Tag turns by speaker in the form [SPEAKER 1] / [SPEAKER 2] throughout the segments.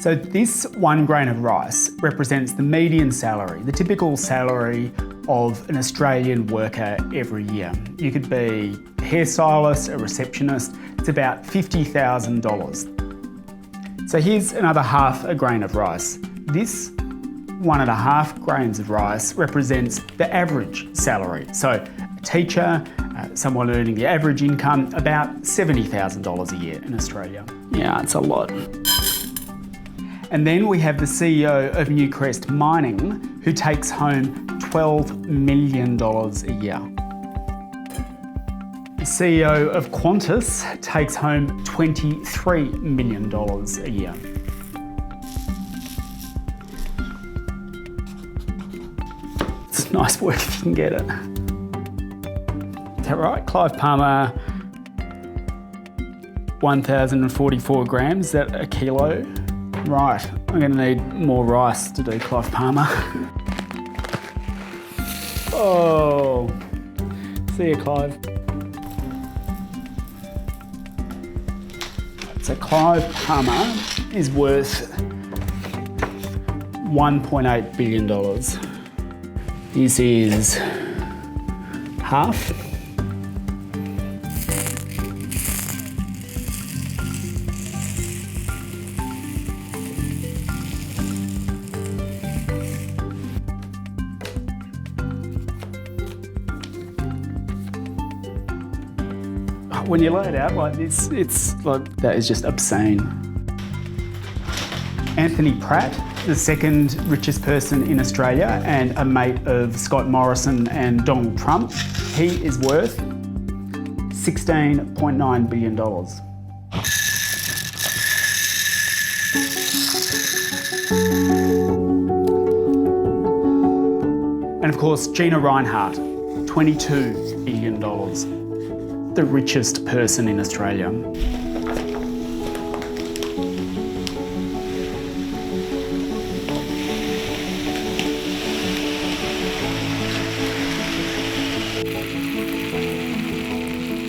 [SPEAKER 1] So this 1 grain of rice represents the median salary, the typical salary of an Australian worker every year. You could be a hairstylist, a receptionist, it's about $50,000. So here's another half a grain of rice. This 1.5 grains of rice represents the average salary. So a teacher, someone earning the average income, about $70,000 a year in Australia. Yeah, it's a lot. And then we have the CEO of Newcrest Mining, who takes home $12 million a year. The CEO of Qantas takes home $23 million a year. It's nice work if you can get it. Is that right? Clive Palmer, 1,044 grams, is that a kilo? Right, I'm going to need more rice to do Clive Palmer. Oh, see you, Clive. So Clive Palmer is worth $1.8 billion. This is half. When you lay it out like this, it's like, that is just obscene. Anthony Pratt, the second richest person in Australia and a mate of Scott Morrison and Donald Trump, he is worth $16.9 billion. And of course, Gina Rinehart, $22 billion. The richest person in Australia.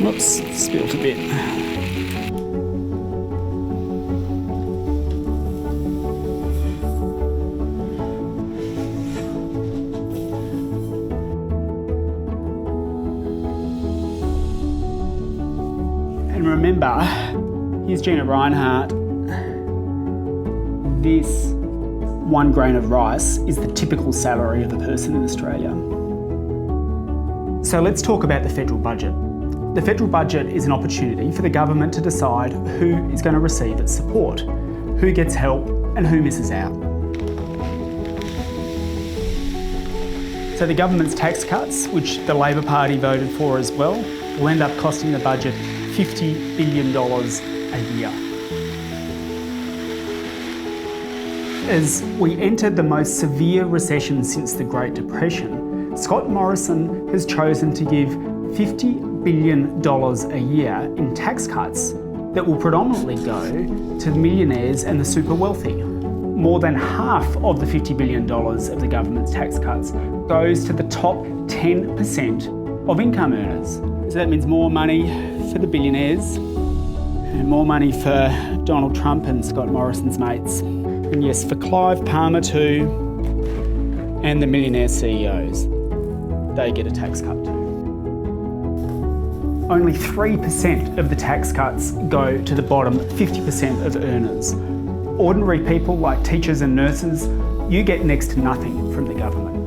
[SPEAKER 1] Whoops, spilled a bit. And remember, here's Gina Rinehart. This 1 grain of rice is the typical salary of a person in Australia. So let's talk about the federal budget. The federal budget is an opportunity for the government to decide who is going to receive its support, who gets help and who misses out. So the government's tax cuts, which the Labor Party voted for as well, will end up costing the budget $50 billion a year. As we enter the most severe recession since the Great Depression, Scott Morrison has chosen to give $50 billion a year in tax cuts that will predominantly go to millionaires and the super wealthy. More than half of the $50 billion of the government's tax cuts goes to the top 10% of income earners. So that means more money for the billionaires and more money for Donald Trump and Scott Morrison's mates. And yes, for Clive Palmer too, and the millionaire CEOs. They get a tax cut too. Only 3% of the tax cuts go to the bottom 50% of earners. Ordinary people like teachers and nurses, you get next to nothing from the government.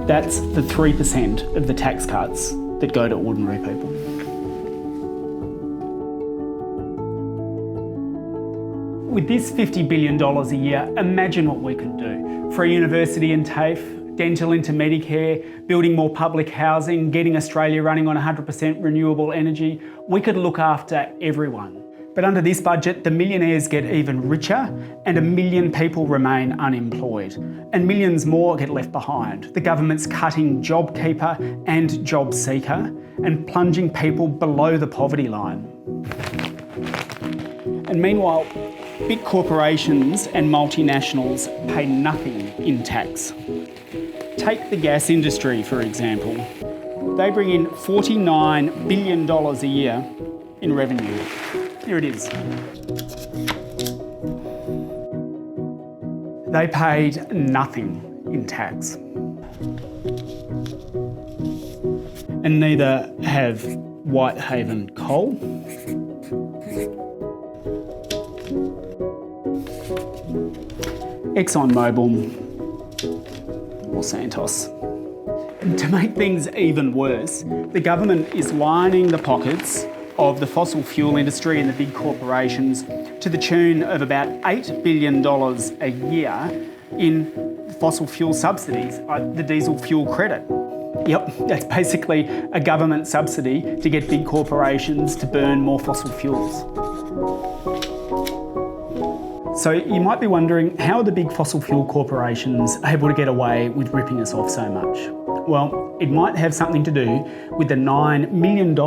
[SPEAKER 1] That's the 3% of the tax cuts that go to ordinary people. With this $50 billion a year, imagine what we could do. Free university in TAFE, dental into Medicare, building more public housing, getting Australia running on 100% renewable energy. We could look after everyone. But under this budget, the millionaires get even richer and 1 million people remain unemployed. And millions more get left behind. The government's cutting JobKeeper and JobSeeker and plunging people below the poverty line. And meanwhile, big corporations and multinationals pay nothing in tax. Take the gas industry, for example. They bring in $49 billion a year in revenue. Here it is. They paid nothing in tax. And neither have Whitehaven Coal, ExxonMobil, or Santos. And to make things even worse, the government is lining the pockets of the fossil fuel industry and the big corporations to the tune of about $8 billion a year in fossil fuel subsidies, the diesel fuel credit. Yep, that's basically a government subsidy to get big corporations to burn more fossil fuels. So you might be wondering, how are the big fossil fuel corporations able to get away with ripping us off so much? Well, it might have something to do with the $9 million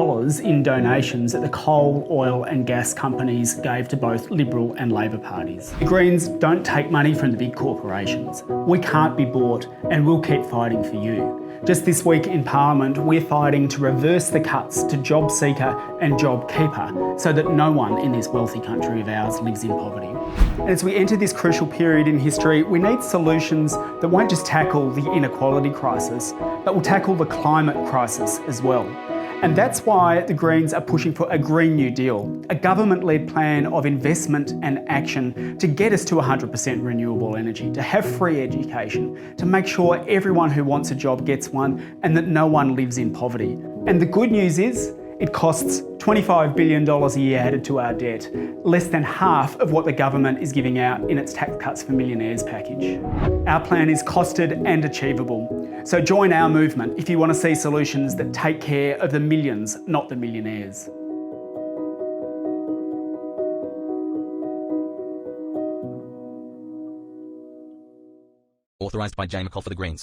[SPEAKER 1] in donations that the coal, oil and gas companies gave to both Liberal and Labor parties. The Greens don't take money from the big corporations. We can't be bought, and we'll keep fighting for you. Just this week in Parliament, we're fighting to reverse the cuts to JobSeeker and JobKeeper so that no one in this wealthy country of ours lives in poverty. And as we enter this crucial period in history, we need solutions that won't just tackle the inequality crisis, but will tackle the climate crisis as well. And that's why the Greens are pushing for a Green New Deal, a government-led plan of investment and action to get us to 100% renewable energy, to have free education, to make sure everyone who wants a job gets one, and that no one lives in poverty. And the good news is, it costs $25 billion a year added to our debt, less than half of what the government is giving out in its tax cuts for millionaires package. Our plan is costed and achievable. So join our movement if you want to see solutions that take care of the millions, not the millionaires.
[SPEAKER 2] Authorised by Jane McCall for the Greens.